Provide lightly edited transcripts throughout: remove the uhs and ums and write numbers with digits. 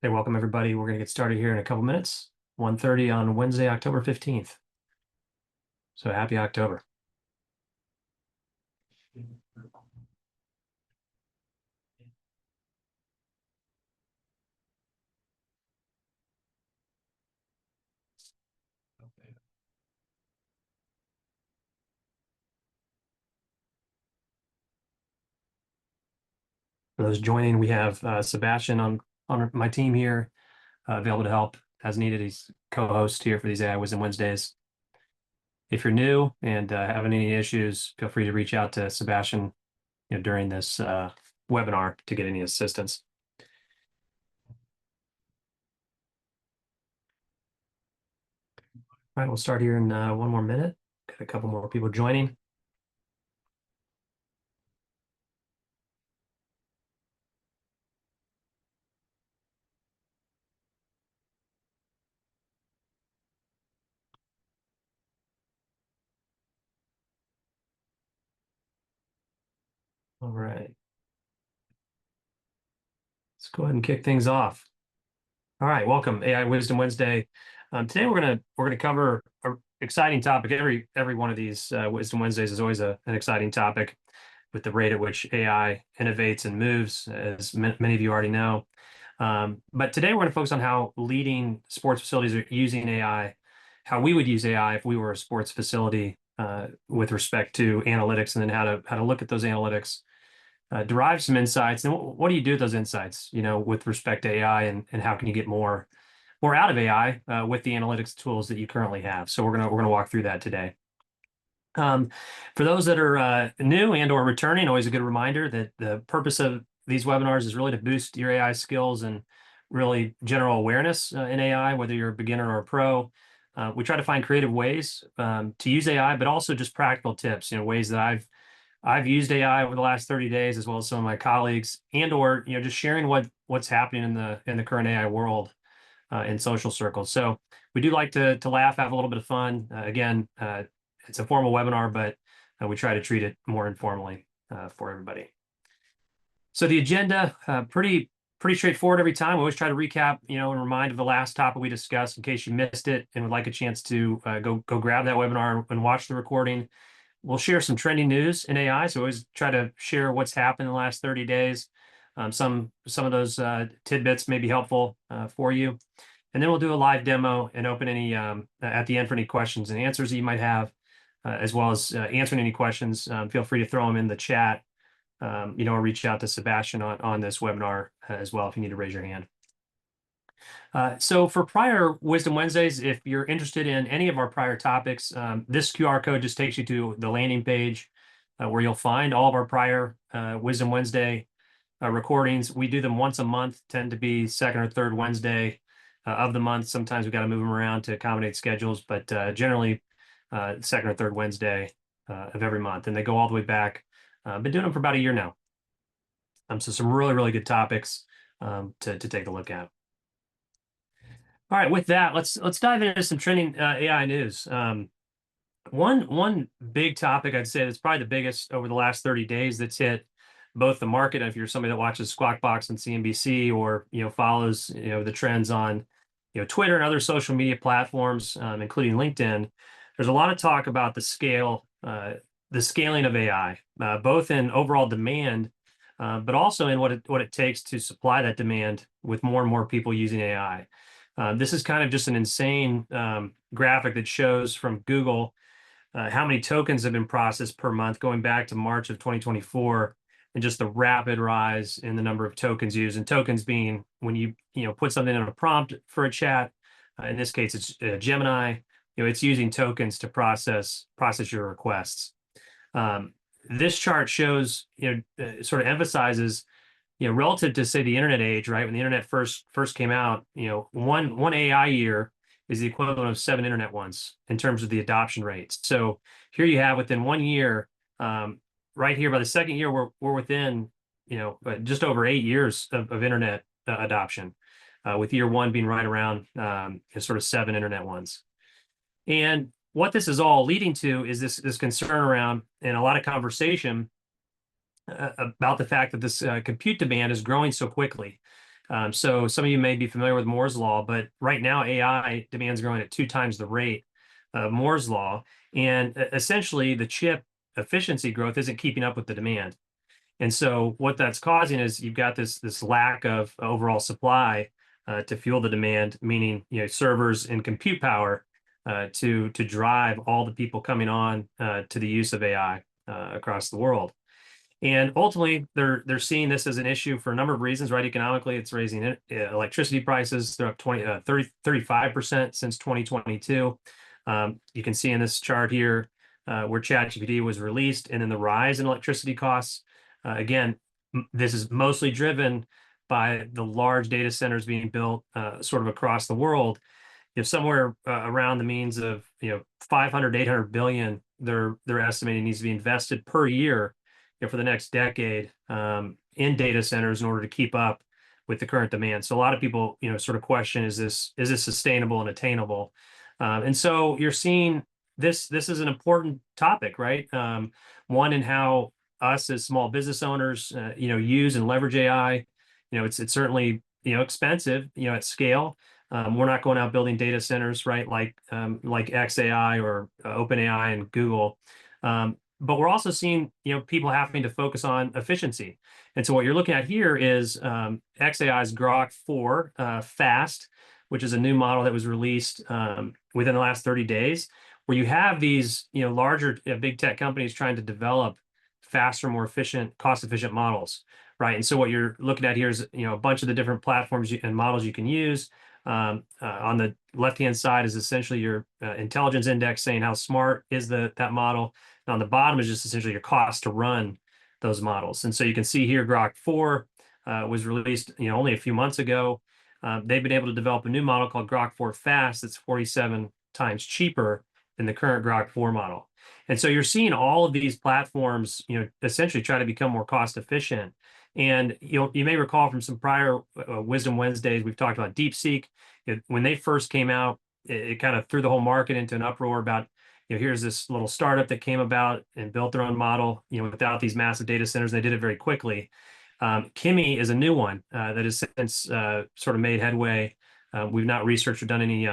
Hey, welcome everybody. We're going to get started here in a couple minutes. 1:30 on Wednesday, October 15th. So happy October. For those joining, we have Sebastian on my team here, available to help as needed. He's co-host here for these AI Wisdom Wednesdays. If you're new and having any issues, feel free to reach out to Sebastian, during this webinar to get any assistance. All right, we'll start here in one more minute. Got a couple more people joining. All right. Let's go ahead and kick things off. All right, welcome AI Wisdom Wednesday. Today we're gonna cover an exciting topic. Every one of these Wisdom Wednesdays is always an exciting topic, with the rate at which AI innovates and moves, as many of you already know. But today we're going to focus on how leading sports facilities are using AI, how we would use AI if we were a sports facility, with respect to analytics, and then how to look at those analytics, derive some insights. And what do you do with those insights, with respect to AI, and how can you get more out of AI with the analytics tools that you currently have? So we're gonna walk through that today. For those that are new and or returning, always a good reminder that the purpose of these webinars is really to boost your AI skills and really general awareness in AI, whether you're a beginner or a pro. We try to find creative ways to use AI, but also just practical tips, ways that I've used AI over the last 30 days, as well as some of my colleagues, and or just sharing what's happening in the current AI world in social circles. So we do like to laugh, have a little bit of fun. Again, it's a formal webinar, but we try to treat it more informally for everybody. So the agenda, pretty straightforward every time. We always try to recap, and remind of the last topic we discussed in case you missed it and would like a chance to go grab that webinar and watch the recording. We'll share some trending news in AI. So we always try to share what's happened in the last 30 days. Some of those tidbits may be helpful for you. And then we'll do a live demo and open any at the end for any questions and answers that you might have, as well as answering any questions. Feel free to throw them in the chat, or reach out to Sebastian on this webinar as well if you need to raise your hand. So for prior Wisdom Wednesdays, if you're interested in any of our prior topics, this QR code just takes you to the landing page where you'll find all of our prior Wisdom Wednesday recordings. We do them once a month, tend to be second or third Wednesday of the month. Sometimes we got to move them around to accommodate schedules, but generally second or third Wednesday of every month. And they go all the way back. Been doing them for about a year now. So some really good topics to take a look at. All right, with that, let's dive into some trending AI news. One big topic I'd say that's probably the biggest over the last 30 days that's hit both the market. If you're somebody that watches Squawk Box and CNBC, or follows the trends on Twitter and other social media platforms, including LinkedIn, there's a lot of talk about the scaling of AI, both in overall demand, but also in what it takes to supply that demand with more and more people using AI. This is kind of just an insane graphic that shows from Google how many tokens have been processed per month going back to March of 2024, and just the rapid rise in the number of tokens used. And tokens being when you put something in a prompt for a chat. In this case, it's Gemini. It's using tokens to process your requests. This chart shows, sort of emphasizes, relative to, say, the internet age, right? When the internet first came out, one AI year is the equivalent of 7 internet ones in terms of the adoption rates. So here you have, within 1 year, right here, by the second year, we're within, just over 8 years of internet adoption, with year 1 being right around sort of 7 internet ones. And what this is all leading to is this concern around, and a lot of conversation about the fact that this compute demand is growing so quickly. So some of you may be familiar with Moore's law, but right now AI demand is growing at 2 times the rate of Moore's law, and essentially the chip efficiency growth isn't keeping up with the demand. And so what that's causing is you've got this lack of overall supply to fuel the demand, meaning servers and compute power to drive all the people coming on to the use of AI across the world. And ultimately, they're seeing this as an issue for a number of reasons, right? Economically, it's raising electricity prices. They're up 35% since 2022. You can see in this chart here where ChatGPT was released and then the rise in electricity costs. Again, this is mostly driven by the large data centers being built sort of across the world. Somewhere around the means of 500 to 800 billion they're estimating needs to be invested per year for the next decade in data centers in order to keep up with the current demand. So a lot of people sort of question, is this sustainable and attainable? And so you're seeing this is an important topic, right? One, in how us as small business owners use and leverage AI. It's certainly expensive at scale. We're not going out building data centers, right? Like XAI or OpenAI and Google. But we're also seeing, people having to focus on efficiency. And so what you're looking at here is XAI's Grok 4 Fast, which is a new model that was released within the last 30 days, where you have these, larger big tech companies trying to develop faster, more efficient, cost-efficient models, right? And so what you're looking at here is, a bunch of the different platforms and models you can use. On the left-hand side is essentially your intelligence index, saying how smart is that model. And on the bottom is just essentially your cost to run those models. And so you can see here, Grok 4 was released only a few months ago. They've been able to develop a new model called Grok 4 Fast that's 47 times cheaper than the current Grok 4 model. And so you're seeing all of these platforms, essentially try to become more cost efficient. And you may recall from some prior Wisdom Wednesdays, we've talked about DeepSeek. When they first came out, it kind of threw the whole market into an uproar about, here's this little startup that came about and built their own model, without these massive data centers. They did it very quickly. Kimi is a new one that has since sort of made headway. We've not researched or done any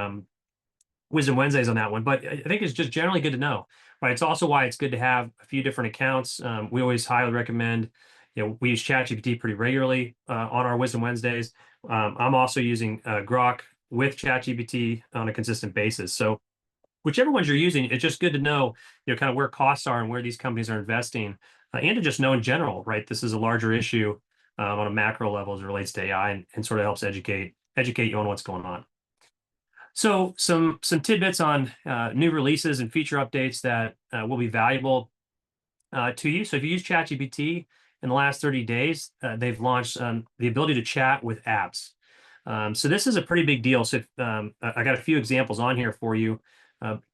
Wisdom Wednesdays on that one, but I think it's just generally good to know, right? It's also why it's good to have a few different accounts. We always highly recommend, we use ChatGPT pretty regularly on our Wisdom Wednesdays. I'm also using Grok with ChatGPT on a consistent basis. So whichever ones you're using, it's just good to know, kind of where costs are and where these companies are investing, and to just know in general, right? This is a larger issue on a macro level as it relates to AI, and sort of helps educate you on what's going on. So some tidbits on new releases and feature updates that will be valuable to you. So if you use ChatGPT in the last 30 days, they've launched the ability to chat with apps. So this is a pretty big deal. So I got a few examples on here for you.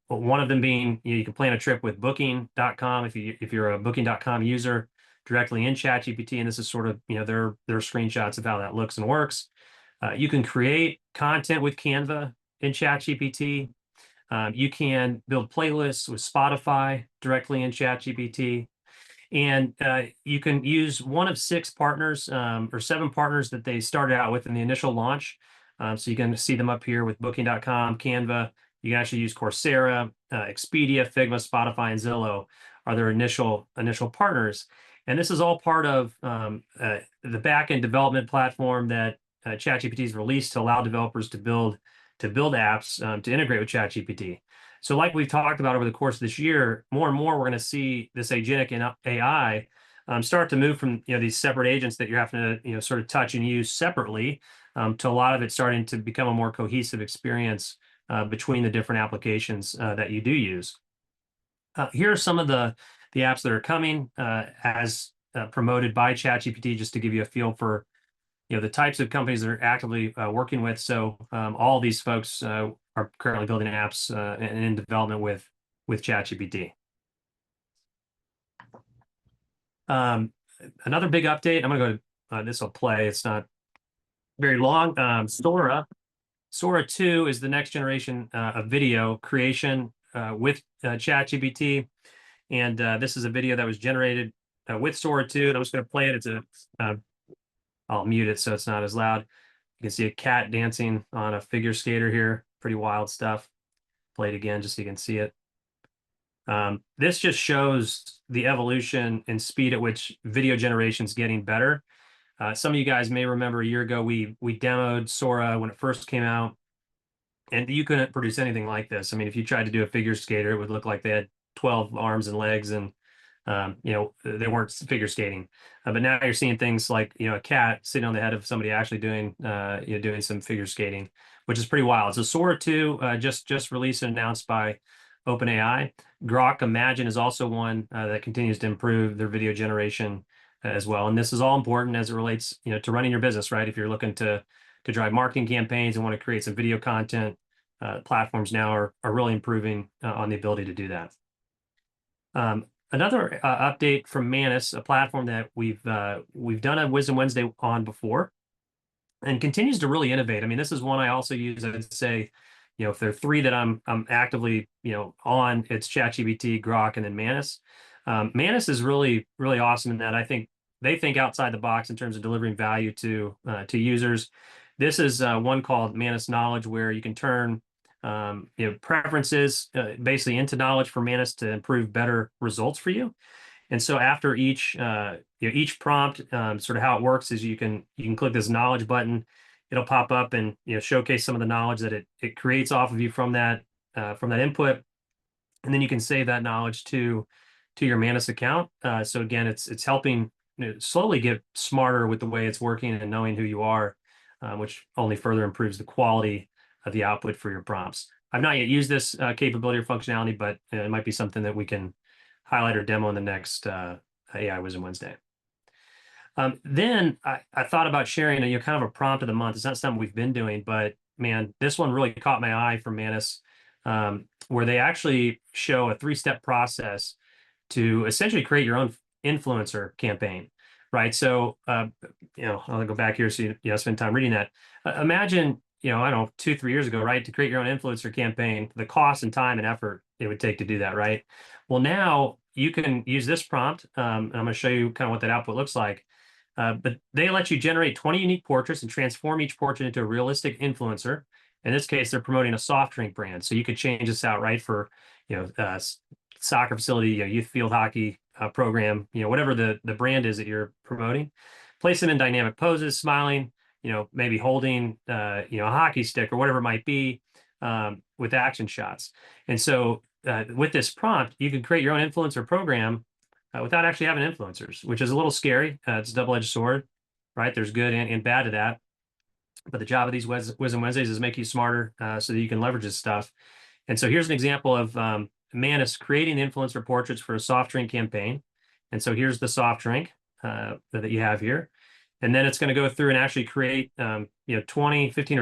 One of them being, you can plan a trip with Booking.com if you're a Booking.com user directly in ChatGPT, and this is sort of their screenshots of how that looks and works. You can create content with Canva in ChatGPT. You can build playlists with Spotify directly in ChatGPT. And you can use one of 6 partners or 7 partners that they started out with in the initial launch. So you can see them up here with Booking.com, Canva. You can actually use Coursera, Expedia, Figma, Spotify, and Zillow are their initial partners. And this is all part of the back-end development platform that ChatGPT has released to allow developers to build apps to integrate with ChatGPT. So like we've talked about over the course of this year, more and more we're going to see this agentic AI start to move from these separate agents that you're having to sort of touch and use separately to a lot of it starting to become a more cohesive experience between the different applications that you do use. Here are some of the apps that are coming as promoted by ChatGPT, just to give you a feel for the types of companies that are actively working with. So all these folks are currently building apps and in development with ChatGPT. Another big update. I'm going to go. This will play. It's not very long. Sora 2 is the next generation of video creation with ChatGPT, and this is a video that was generated with Sora 2. And I'm just going to play it. I'll mute it so it's not as loud. You can see a cat dancing on a figure skater here. Pretty wild stuff. Play it again just so you can see it. This just shows the evolution and speed at which video generation is getting better. Some of you guys may remember a year ago we demoed Sora when it first came out, and you couldn't produce anything like this. I mean, if you tried to do a figure skater, it would look like they had 12 arms and legs, and they weren't figure skating. But now you're seeing things like a cat sitting on the head of somebody actually doing doing some figure skating, which is pretty wild. So Sora 2 just released and announced by OpenAI. Grok Imagine is also one that continues to improve their video generation as well. And this is all important as it relates to running your business, right? If you're looking to drive marketing campaigns and want to create some video content, platforms now are really improving on the ability to do that. Another update from Manus, a platform that we've done a Wisdom Wednesday on before, and continues to really innovate. I mean, this is one I also use. I'd say, if there are three that I'm actively on, it's ChatGPT, Grok, and then Manus. Manus is really awesome in that I think they think outside the box in terms of delivering value to users. This is one called Manus Knowledge, where you can turn preferences basically into knowledge for Manus to improve better results for you. And so after each prompt, sort of how it works is you can click this knowledge button. It'll pop up and showcase some of the knowledge that it creates off of you from that input, and then you can save that knowledge to your Manus account. So again, it's helping slowly get smarter with the way it's working and knowing who you are, which only further improves the quality of the output for your prompts. I've not yet used this capability or functionality, but it might be something that we can highlight or demo in the next AI Wisdom Wednesday. Then I thought about sharing kind of a prompt of the month. It's not something we've been doing, but man, this one really caught my eye from Manus, where they actually show a 3-step process to essentially create your own influencer campaign, right? So, I'll go back here so you spend time reading that. Imagine, I don't know, 2-3 years ago, right, to create your own influencer campaign, the cost and time and effort it would take to do that, right? Well, now you can use this prompt, and I'm going to show you kind of what that output looks like. But they let you generate 20 unique portraits and transform each portrait into a realistic influencer. In this case, they're promoting a soft drink brand. So you could change this out, right, for soccer facility, youth field hockey program, whatever the brand is that you're promoting. Place them in dynamic poses, smiling, maybe holding a hockey stick or whatever it might be, with action shots. And so with this prompt, you can create your own influencer program without actually having influencers, which is a little scary. It's a double-edged sword, right? There's good and bad to that. But the job of these Wisdom Wednesdays is make you smarter so that you can leverage this stuff. And so here's an example of Manus creating influencer portraits for a soft drink campaign. And so here's the soft drink that you have here. And then it's going to go through and actually create 15 or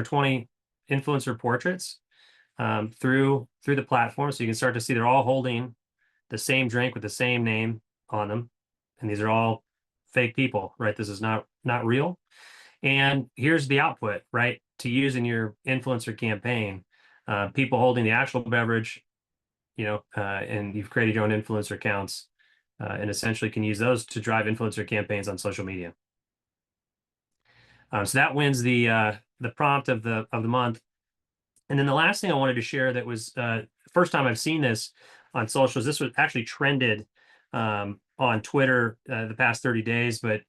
20 influencer portraits through the platform. So you can start to see they're all holding the same drink with the same name on them. And these are all fake people, right? This is not real. And here's the output, right, to use in your influencer campaign. People holding the actual beverage, and you've created your own influencer accounts, and essentially can use those to drive influencer campaigns on social media. So that wins the prompt of the month. And then the last thing I wanted to share that was first time I've seen this on socials. This was actually trended on Twitter the past 30 days, but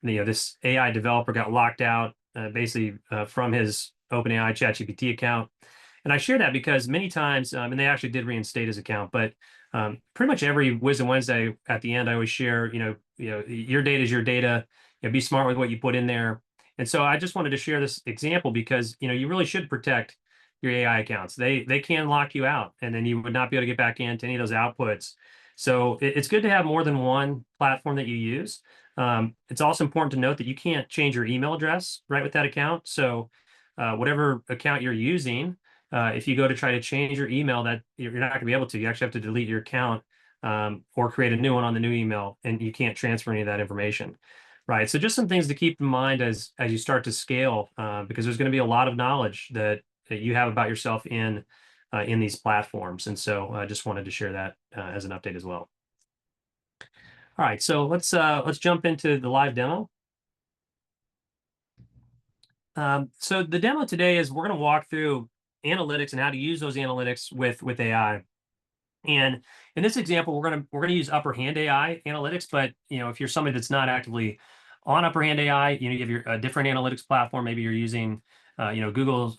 this AI developer got locked out basically from his OpenAI ChatGPT account. And I share that because many times, and they actually did reinstate his account, but pretty much every Wisdom Wednesday at the end, I always share, your data is your data. Be smart with what you put in there. And so I just wanted to share this example because, you really should protect your AI accounts. They can lock you out, and then you would not be able to get back into any of those outputs. So it's good to have more than one platform that you use. It's also important to note that you can't change your email address right with that account. So whatever account you're using, if you go to try to change your email, that you're not going to be able to. You actually have to delete your account or create a new one on the new email, and you can't transfer any of that information. Right. So just some things to keep in mind as you start to scale, because there's going to be a lot of knowledge that you have about yourself in these platforms. And so I just wanted to share that as an update as well. All right, so let's jump into the live demo. So the demo today is we're going to walk through analytics and how to use those analytics with AI. And in this example, we're gonna use Upper Hand AI analytics. But if you're somebody that's not actively on Upper Hand AI, you have your a different analytics platform. Maybe you're using Google's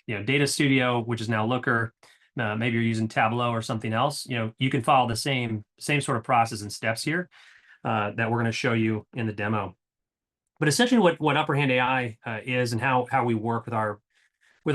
Data Studio, which is now Looker. Maybe you're using Tableau or something else. You can follow the same sort of process and steps here that we're going to show you in the demo. But essentially, what Upper Hand AI is and how we work with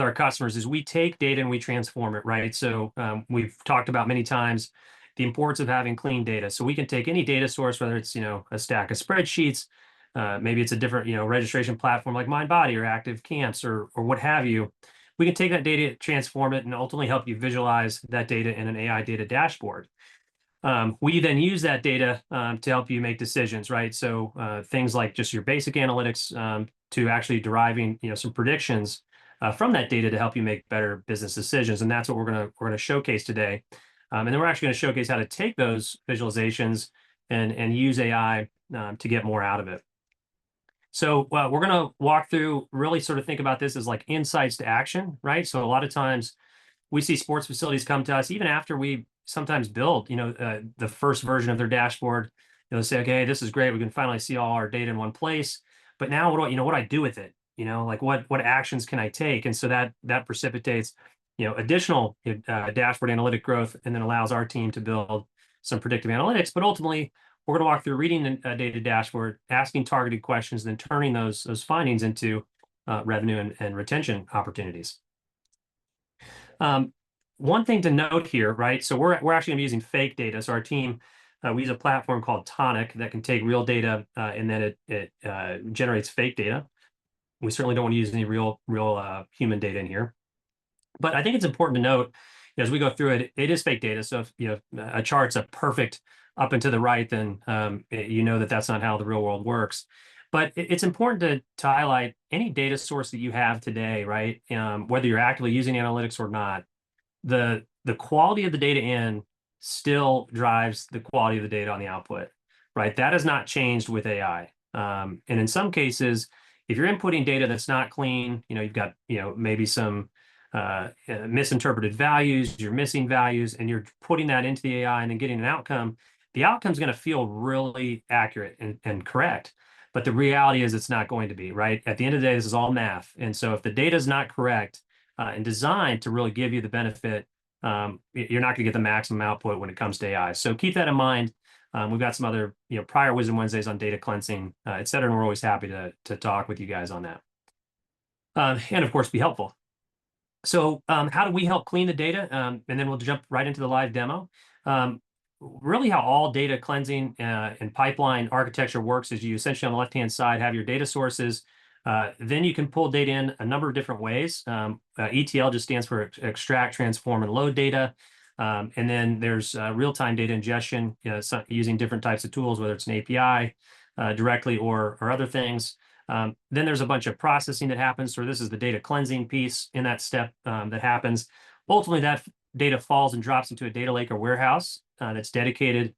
our customers is we take data and we transform it, right? So we've talked about many times the importance of having clean data. So we can take any data source, whether it's a stack of spreadsheets, maybe it's a different registration platform like MindBody or Active Camps or what have you. We can take that data, transform it, and ultimately help you visualize that data in an AI data dashboard. We then use that data to help you make decisions, right? So things like just your basic analytics to actually deriving some predictions from that data to help you make better business decisions, and that's what we're gonna showcase today. And then we're actually going to showcase how to take those visualizations and use AI to get more out of it. So we're going to walk through, really sort of think about this as like insights to action, right? So a lot of times we see sports facilities come to us even after we sometimes build, the first version of their dashboard. They'll say, okay, this is great. We can finally see all our data in one place. But now what do I do with it? Like what actions can I take? And so that precipitates, additional dashboard analytic growth, and then allows our team to build some predictive analytics. But ultimately, we're going to walk through reading the data dashboard, asking targeted questions, then turning those findings into revenue and retention opportunities. One thing to note here, right? So we're actually going to be using fake data. So our team, we use a platform called Tonic that can take real data and then it generates fake data. We certainly don't want to use any real human data in here. But I think it's important to note as we go through it, it is fake data. So if a chart's a perfect up and to the right, then that's not how the real world works. But it's important to highlight any data source that you have today, right? Whether you're actively using analytics or not, the quality of the data in still drives the quality of the data on the output, right? That has not changed with AI. And in some cases, if you're inputting data that's not clean, you've got maybe some misinterpreted values, you're missing values, and you're putting that into the AI and then getting an outcome. The outcome is going to feel really accurate and correct. But the reality is it's not going to be, right? At the end of the day, this is all math. And so if the data is not correct and designed to really give you the benefit, you're not going to get the maximum output when it comes to AI. So keep that in mind. We've got some other prior Wisdom Wednesdays on data cleansing, et cetera, and we're always happy to talk with you guys on that. And of course, be helpful. So how do we help clean the data? And then we'll jump right into the live demo. Really how all data cleansing and pipeline architecture works is you essentially on the left-hand side have your data sources. Then you can pull data in a number of different ways. ETL just stands for extract, transform, and load data. And then there's real-time data ingestion using different types of tools, whether it's an API directly or other things. Then there's a bunch of processing that happens. So this is the data cleansing piece in that step that happens. Ultimately, that data falls and drops into a data lake or warehouse that's dedicated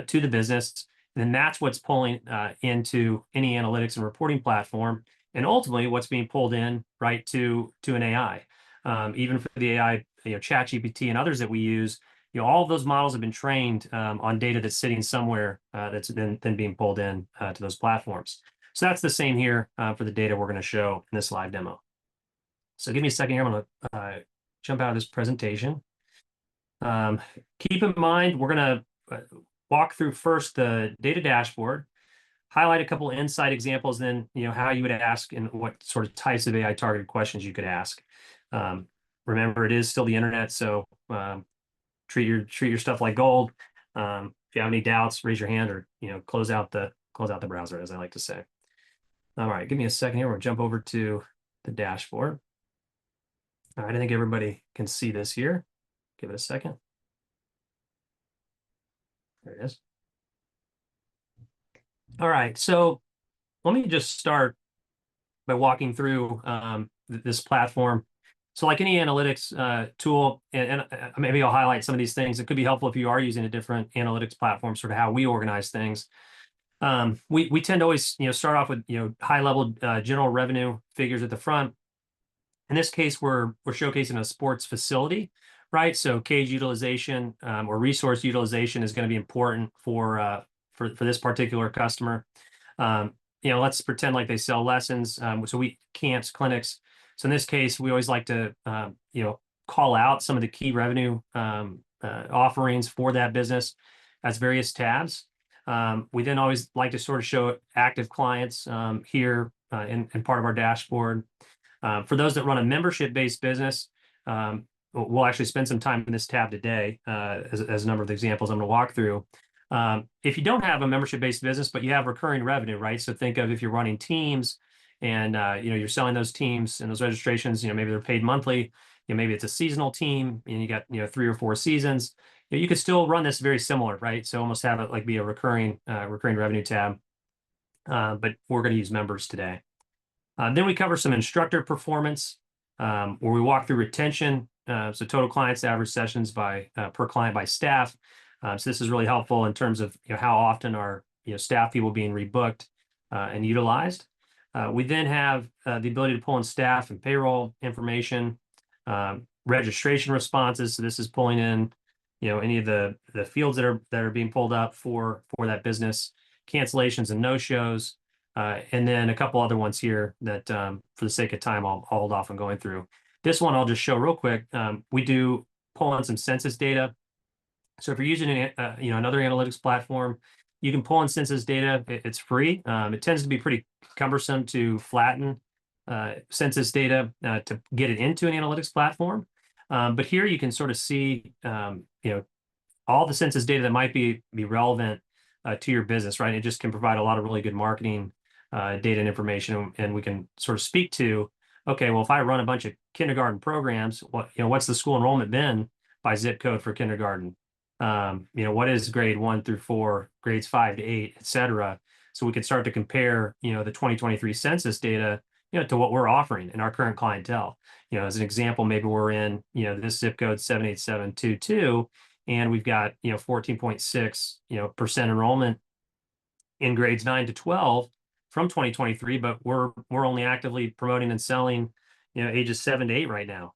to the business. And then that's what's pulling into any analytics and reporting platform. And ultimately, what's being pulled in right to an AI. Even for the AI, ChatGPT and others that we use, all of those models have been trained on data that's sitting somewhere that's then being pulled in to those platforms. So that's the same here for the data we're going to show in this live demo. So give me a second here. I'm going to jump out of this presentation. Keep in mind, we're going to walk through first the data dashboard, highlight a couple of insight examples, then how you would ask and what sort of types of AI targeted questions you could ask. Remember, it is still the internet, so treat your stuff like gold. If you have any doubts, raise your hand or close out the browser, as I like to say. All right, give me a second here. We'll jump over to the dashboard. All right, I think everybody can see this here. Give it a second. There it is. All right, so let me just start by walking through this platform. So like any analytics tool, and maybe I'll highlight some of these things. It could be helpful if you are using a different analytics platform, sort of how we organize things. We tend to always start off with high level general revenue figures at the front. In this case, we're showcasing a sports facility, right? So cage utilization or resource utilization is going to be important for this particular customer. Let's pretend like they sell lessons. So we camps, clinics. So in this case, we always like to call out some of the key revenue offerings for that business as various tabs. We then always like to sort of show active clients here in part of our dashboard. For those that run a membership-based business, we'll actually spend some time in this tab today as a number of examples I'm going to walk through. If you don't have a membership-based business, but you have recurring revenue, right? So think of if you're running teams and you're selling those teams and those registrations, maybe they're paid monthly, maybe it's a seasonal team and you got 3 or 4 seasons. You could still run this very similar, right? So almost have it like be a recurring revenue tab. But we're going to use members today. Then we cover some instructor performance, where we walk through retention, so total clients, average sessions by per client by staff. So this is really helpful in terms of how often are staff people being rebooked and utilized. We then have the ability to pull in staff and payroll information, registration responses. So this is pulling in any of the fields that are being pulled up for that business, cancellations and no-shows. And then a couple other ones here that, for the sake of time, I'll hold off on going through. This one I'll just show real quick. We do pull in some census data. So if you're using another analytics platform, you can pull in census data. It's free. It tends to be pretty cumbersome to flatten census data to get it into an analytics platform. But here you can sort of see all the census data that might be relevant to your business, right? It just can provide a lot of really good marketing data and information, and we can sort of speak to, okay, well, if I run a bunch of kindergarten programs, what's the school enrollment been by zip code for kindergarten? What is grade 1 through 4, grades 5 to 8, et cetera. So we can start to compare, the 2023 census data, to what we're offering in our current clientele. As an example, maybe we're in, this zip code 78722, and we've got 14.6 percent enrollment in grades 9 to 12 from 2023, but we're only actively promoting and selling ages 7 to 8 right now,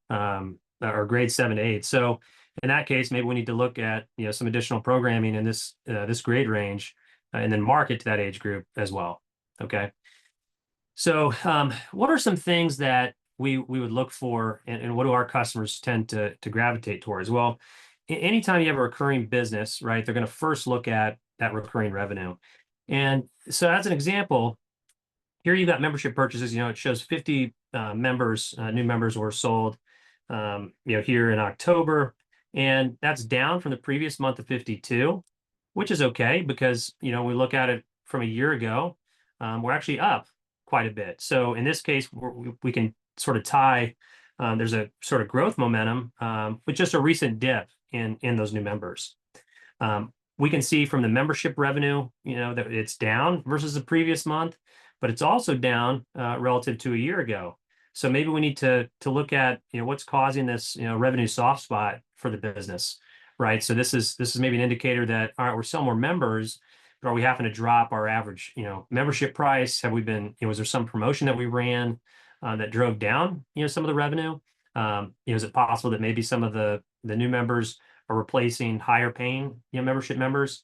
or grades 7 to 8. So in that case, maybe we need to look at some additional programming in this grade range, and then market to that age group as well. Okay. So what are some things that we would look for, and what do our customers tend to gravitate towards? Well, anytime you have a recurring business, right, they're going to first look at that recurring revenue. And so as an example, here you've got membership purchases. It shows 50 members, new members were sold, here in October, and that's down from the previous month of 52, which is okay because we look at it from a year ago, we're actually up quite a bit. So in this case, we can sort of tie. There's a sort of growth momentum with just a recent dip in those new members. We can see from the membership revenue, that it's down versus the previous month, but it's also down relative to a year ago. So maybe we need to look at what's causing this revenue soft spot for the business, right? So this is maybe an indicator that, all right, we're selling more members, but are we having to drop our average membership price? Have we been was there some promotion that we ran that drove down some of the revenue? Is it possible that maybe some of the new members are replacing higher paying membership members?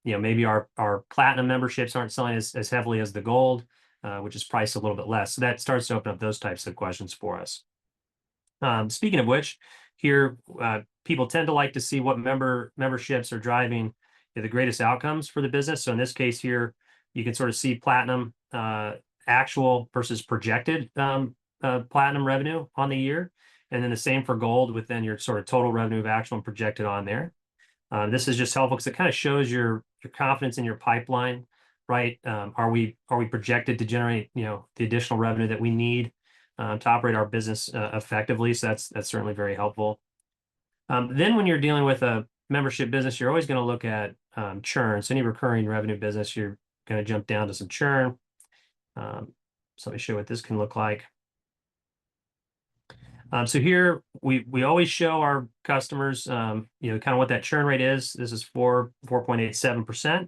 Maybe our platinum memberships aren't selling as heavily as the gold, which is priced a little bit less. So that starts to open up those types of questions for us. Speaking of which, here people tend to like to see what memberships are driving the greatest outcomes for the business. So in this case here, you can sort of see platinum actual versus projected platinum revenue on the year. And then the same for gold within your sort of total revenue of actual and projected on there. This is just helpful because it kind of shows your confidence in your pipeline, right? Are we projected to generate the additional revenue that we need to operate our business effectively? So that's certainly very helpful. Then when you're dealing with a membership business, you're always going to look at churn. So any recurring revenue business, you're going to jump down to some churn. So let me show you what this can look like. So here we always show our customers, kind of what that churn rate is. This is 4.87%,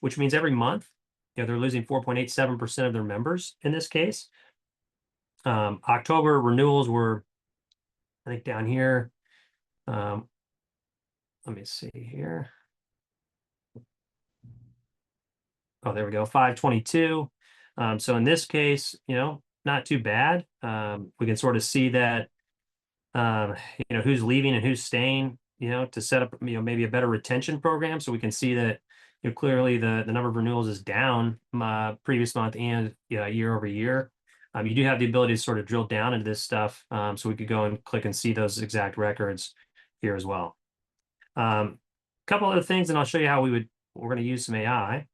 which means every month, they're losing 4.87% of their members in this case. October renewals were, I think, down here. Let me see here. Oh, there we go, 522. So in this case, not too bad. We can sort of see that, who's leaving and who's staying, to set up, maybe a better retention program. So we can see that, clearly the number of renewals is down previous month and year over year. You do have the ability to sort of drill down into this stuff. So we could go and click and see those exact records here as well. A couple other things, and I'll show you how we're going to use some AI.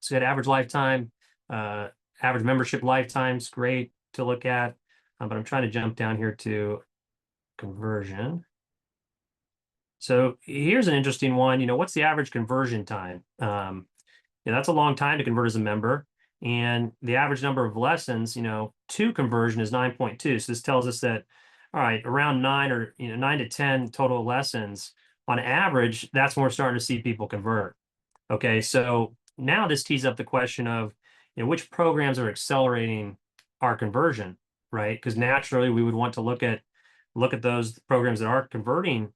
So we had average lifetime, average membership lifetimes, great to look at. But I'm trying to jump down here to conversion. So here's an interesting one. What's the average conversion time? That's a long time to convert as a member. And the average number of lessons, to conversion is 9.2. So this tells us that, all right, around 9 to 10 total lessons on average, that's when we're starting to see people convert. Okay, so now this tees up the question of, which programs are accelerating our conversion, right? Because naturally we would want to look at those programs that are converting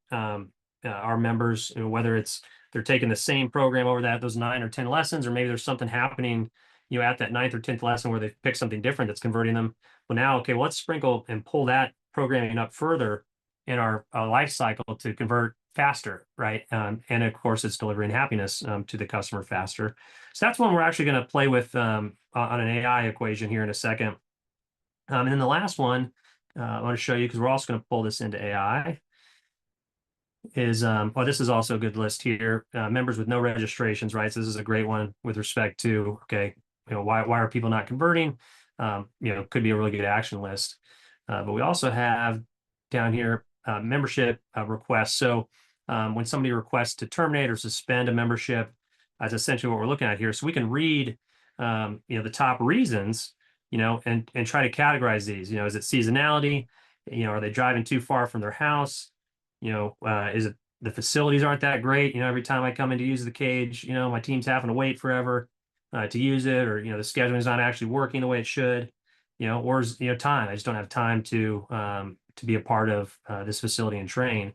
our members, whether they're taking the same program over those 9 or 10 lessons, or maybe there's something happening, at that 9th or 10th lesson where they've picked something different that's converting them. Well, now, okay, let's sprinkle and pull that programming up further in our life cycle to convert faster, right? And of course, it's delivering happiness to the customer faster. So that's one we're actually going to play with on an AI equation here in a second. And then the last one I want to show you, because we're also going to pull this into AI, is this is also a good list here. Members with no registrations, right? So this is a great one with respect to, okay, why are people not converting? Could be a really good action list. But we also have down here membership requests. So when somebody requests to terminate or suspend a membership, that's essentially what we're looking at here. So we can read the top reasons, and try to categorize these. Is it seasonality? Are they driving too far from their house? Is it the facilities aren't that great? Every time I come in to use the cage, my team's having to wait forever to use it, or the scheduling is not actually working the way it should, or is time. I just don't have time to be a part of this facility and train.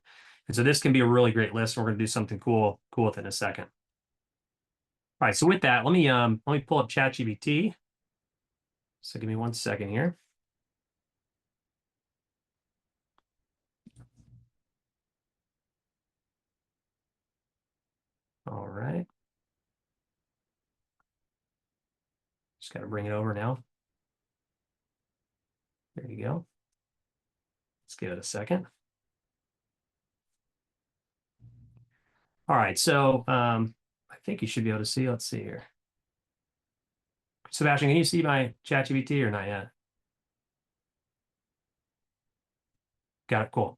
And so this can be a really great list. We're going to do something cool with it in a second. All right. So with that, let me pull up ChatGPT. So give me 1 second here. All right. Just got to bring it over now. There you go. Let's give it a second. All right, so I think you should be able to see. Let's see here. Sebastian, can you see my ChatGPT or not yet? Got it, cool.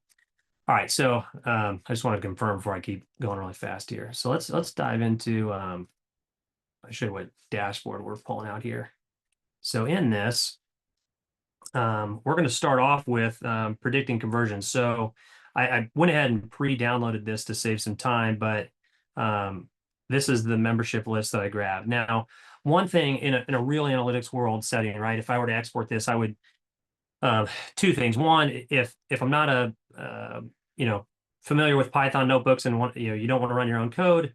All right, so I just want to confirm before I keep going really fast here. So let's dive into I'll show you what dashboard we're pulling out here. So in this, we're going to start off with predicting conversions. So I went ahead and pre-downloaded this to save some time, but this is the membership list that I grabbed. Now, one thing in a real analytics world setting, right? If I were to export this, I would two things. One, if I'm not familiar with Python notebooks and you don't want to run your own code,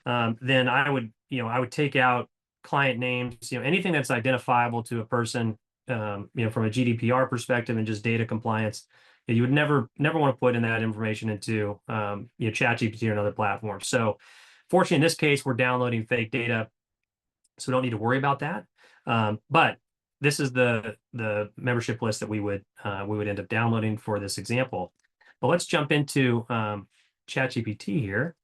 then I would take out client names, anything that's identifiable to a person, from a GDPR perspective and just data compliance. You would never want to put in that information into ChatGPT or another platform. So fortunately, in this case, we're downloading fake data, so we don't need to worry about that. But this is the membership list that we would end up downloading for this example. But let's jump into ChatGPT here.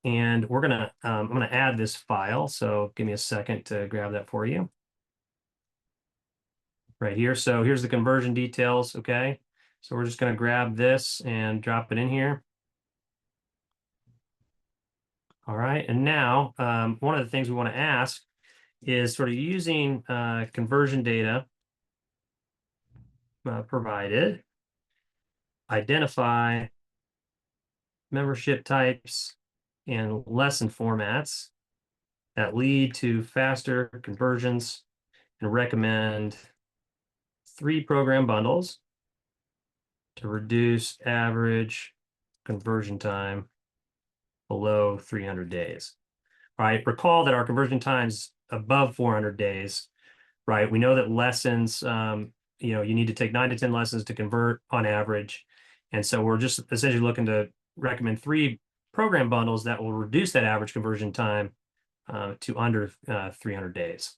And I'm gonna add this file. So give me a second to grab that for you. Right here. So here's the conversion details. Okay. So we're just gonna grab this and drop it in here. All right. And now one of the things we want to ask is sort of using conversion data provided, identify membership types and lesson formats. that lead to faster conversions and recommend 3 program bundles to reduce average conversion time below 300 days. Right? Recall that our conversion time's above 400 days, right? We know that lessons, you need to take 9 to 10 lessons to convert on average. And so we're just essentially looking to recommend 3 program bundles that will reduce that average conversion time to under 300 days.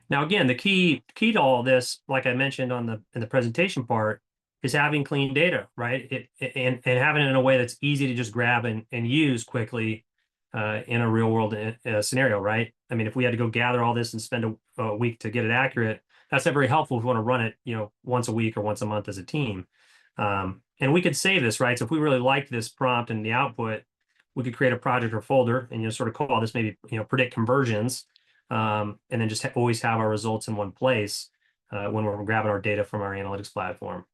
Now, again, the key to all this, like I mentioned in the presentation part, is having clean data, right? And having it in a way that's easy to just grab and use quickly in a real world scenario, right? I mean, if we had to go gather all this and spend a week to get it accurate, that's not very helpful if we want to run it, once a week or once a month as a team. And we could save this, right? So if we really like this prompt and the output, we could create a project or folder and sort of call this maybe predict conversions, and then just always have our results in one place when we're grabbing our data from our analytics platform.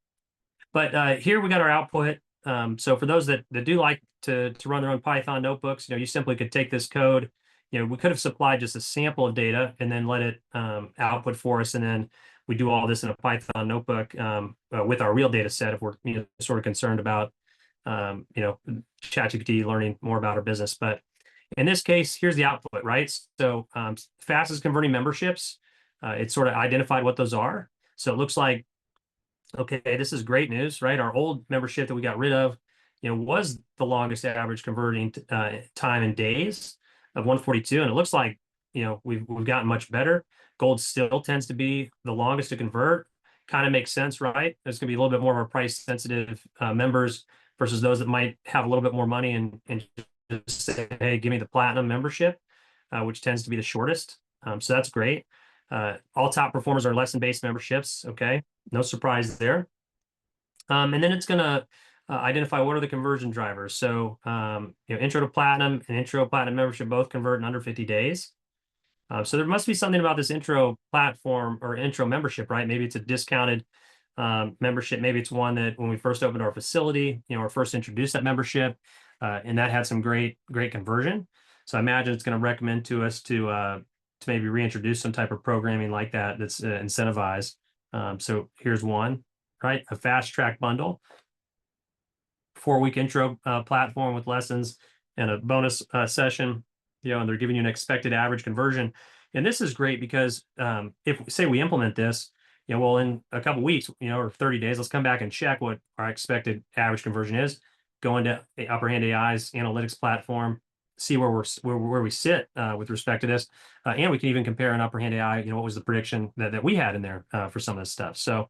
But here we got our output. So for those that do like to run their own Python notebooks, you simply could take this code. We could have supplied just a sample of data and then let it output for us, and then we do all this in a Python notebook with our real data set if we're sort of concerned about ChatGPT learning more about our business. But in this case, here's the output, right? So fastest converting memberships, it sort of identified what those are. So it looks like, okay, this is great news, right? Our old membership that we got rid of, was the longest average converting time in days of 142. And it looks like, we've gotten much better. Gold still tends to be the longest to convert. Kind of makes sense, right? There's going to be a little bit more of our price sensitive members versus those that might have a little bit more money and just say, hey, give me the platinum membership, which tends to be the shortest. So that's great. All top performers are lesson-based memberships. Okay, no surprise there. And then it's going to identify what are the conversion drivers. So, intro to platinum and intro platinum membership both convert in under 50 days. So there must be something about this intro platform or intro membership, right? Maybe it's a discounted membership. Maybe it's one that when we first opened our facility, or first introduced that membership, and that had some great conversion. So I imagine it's going to recommend to us to maybe reintroduce some type of programming like that that's incentivized. So here's one, right? A fast track bundle, 4-week intro platform with lessons and a bonus session, and they're giving you an expected average conversion. And this is great because if say we implement this, well, in a couple of weeks, or 30 days, let's come back and check what our expected average conversion is. Go into Upper Hand AI's analytics platform, see where we sit with respect to this, and we can even compare an Upper Hand AI. What was the prediction that we had in there for some of this stuff? So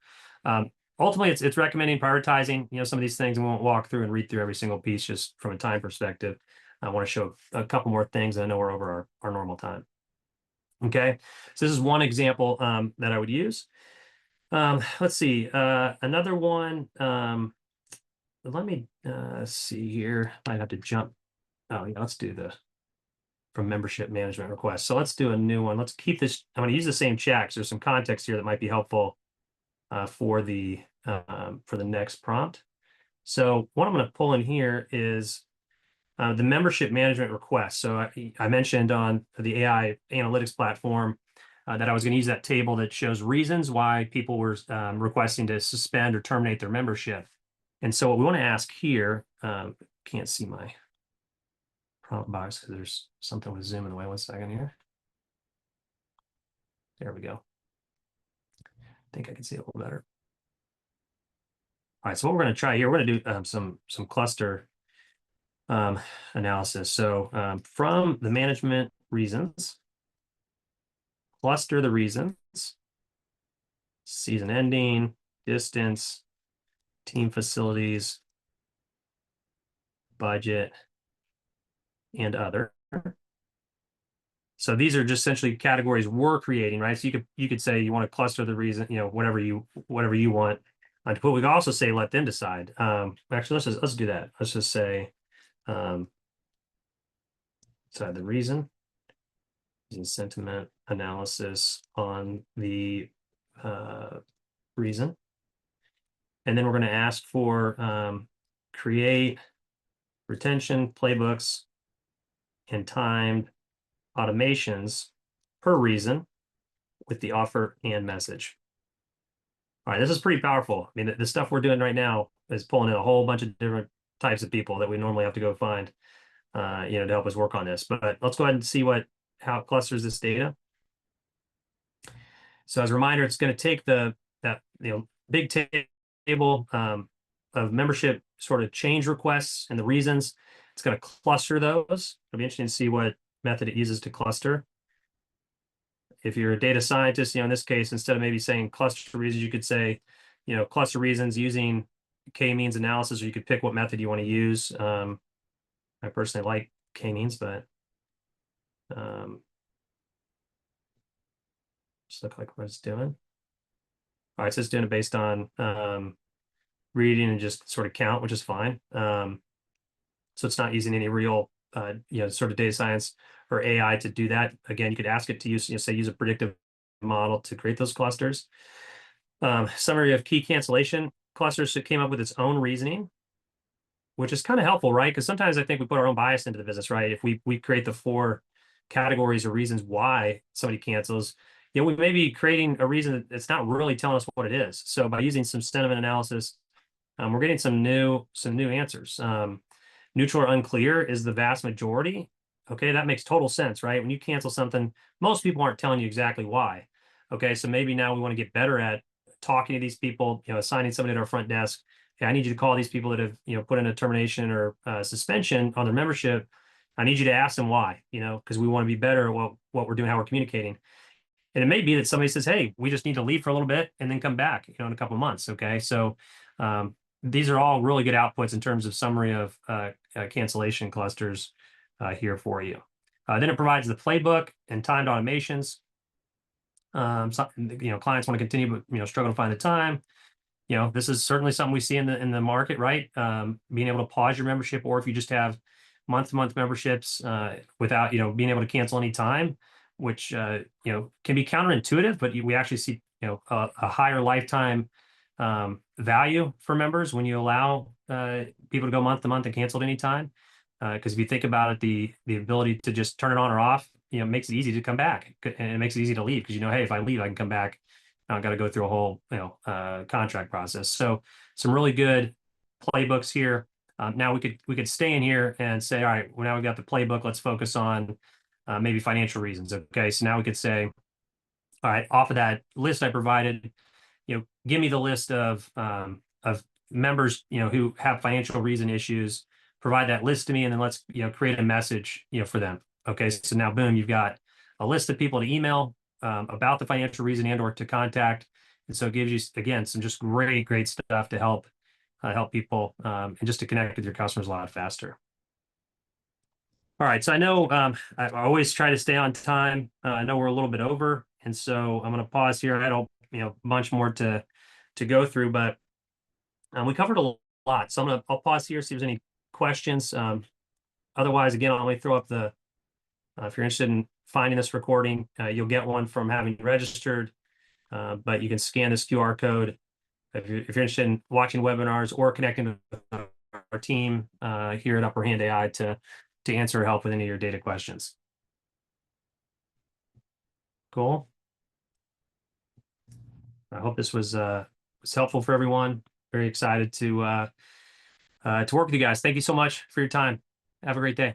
ultimately, it's recommending prioritizing some of these things, and we won't walk through and read through every single piece just from a time perspective. I want to show a couple more things. I know we're over our normal time. Okay, so this is one example that I would use. Let's see another one. Let me see here. Might have to jump. Oh, yeah, let's do the from membership management requests. So let's do a new one. Let's keep this. I'm going to use the same chat because there's some context here that might be helpful for the next prompt. So what I'm going to pull in here is the membership management request. So I mentioned on the AI analytics platform that I was going to use that table that shows reasons why people were requesting to suspend or terminate their membership. And so what we want to ask here, can't see my prompt box because there's something with Zoom in the way. 1 second here. There we go. I think I can see it a little better. All right, so what we're going to try here, we're going to do some cluster analysis. So from the management reasons, cluster the reasons, season ending, distance, team facilities, budget, and other. So these are just essentially categories we're creating, right? So you could say you want to cluster the reason, whatever you want. But we can also say let them decide. Actually, let's do that. Let's just say decide the reason, using sentiment analysis on the reason, and then we're going to ask for create retention playbooks and timed automations per reason with the offer and message. All right, this is pretty powerful. I mean, the stuff we're doing right now is pulling in a whole bunch of different types of people that we normally have to go find, to help us work on this. But let's go ahead and see how it clusters this data. So as a reminder, it's going to take that big table of membership sort of change requests and the reasons. It's going to cluster those. It'll be interesting to see what method it uses to cluster. If you're a data scientist, in this case, instead of maybe saying cluster reasons, you could say, cluster reasons using k-means analysis, or you could pick what method you want to use. I personally like k-means, but just look like what it's doing. All right, so it's doing it based on reading and just sort of count, which is fine. So it's not using any real, sort of data science or AI to do that. Again, you could ask it to use, use a predictive model to create those clusters. Summary of key cancellation clusters. So it came up with its own reasoning, which is kind of helpful, right? Because sometimes I think we put our own bias into the business, right? If we create the 4 categories or reasons why somebody cancels, we may be creating a reason that's not really telling us what it is. So by using some sentiment analysis, we're getting some new answers. Neutral or unclear is the vast majority. Okay, that makes total sense, right? When you cancel something, most people aren't telling you exactly why. Okay, so maybe now we want to get better at talking to these people, assigning somebody to our front desk. Hey, I need you to call these people that have, put in a termination or suspension on their membership. I need you to ask them why, because we want to be better at what we're doing, how we're communicating. And it may be that somebody says, hey, we just need to leave for a little bit and then come back, in a couple of months. Okay, so these are all really good outputs in terms of summary of cancellation clusters here for you. Then it provides the playbook and timed automations. Clients want to continue, but struggle to find the time. This is certainly something we see in the market, right? Being able to pause your membership, or if you just have month-to-month memberships without being able to cancel any time, which can be counterintuitive, but we actually see a higher lifetime value for members when you allow people to go month to month and cancel at any time. Because if you think about it, the ability to just turn it on or off, makes it easy to come back, and it makes it easy to leave because hey, if I leave, I can come back. I don't got to go through a whole contract process. So some really good playbooks here. Now we could stay in here and say, all right, well, now we've got the playbook. Let's focus on maybe financial reasons. Okay, so now we could say, all right, off of that list I provided, give me the list of members, who have financial reason issues. Provide that list to me, and then let's create a message for them. Okay, so now boom, you've got a list of people to email about the financial reason and or to contact, and so it gives you again some just great stuff to help people and just to connect with your customers a lot faster. All right, so I know I always try to stay on time. I know we're a little bit over, and so I'm going to pause here. I don't bunch more to go through, but we covered a lot, so I'll pause here, see if there's any questions. Otherwise, again, I'll only throw up the if you're interested in finding this recording, you'll get one from having registered, but you can scan this QR code if you're interested in watching webinars or connecting with our team here at Upper Hand AI to answer or help with any of your data questions. Cool. I hope this was helpful for everyone. Very excited to work with you guys. Thank you so much for your time. Have a great day.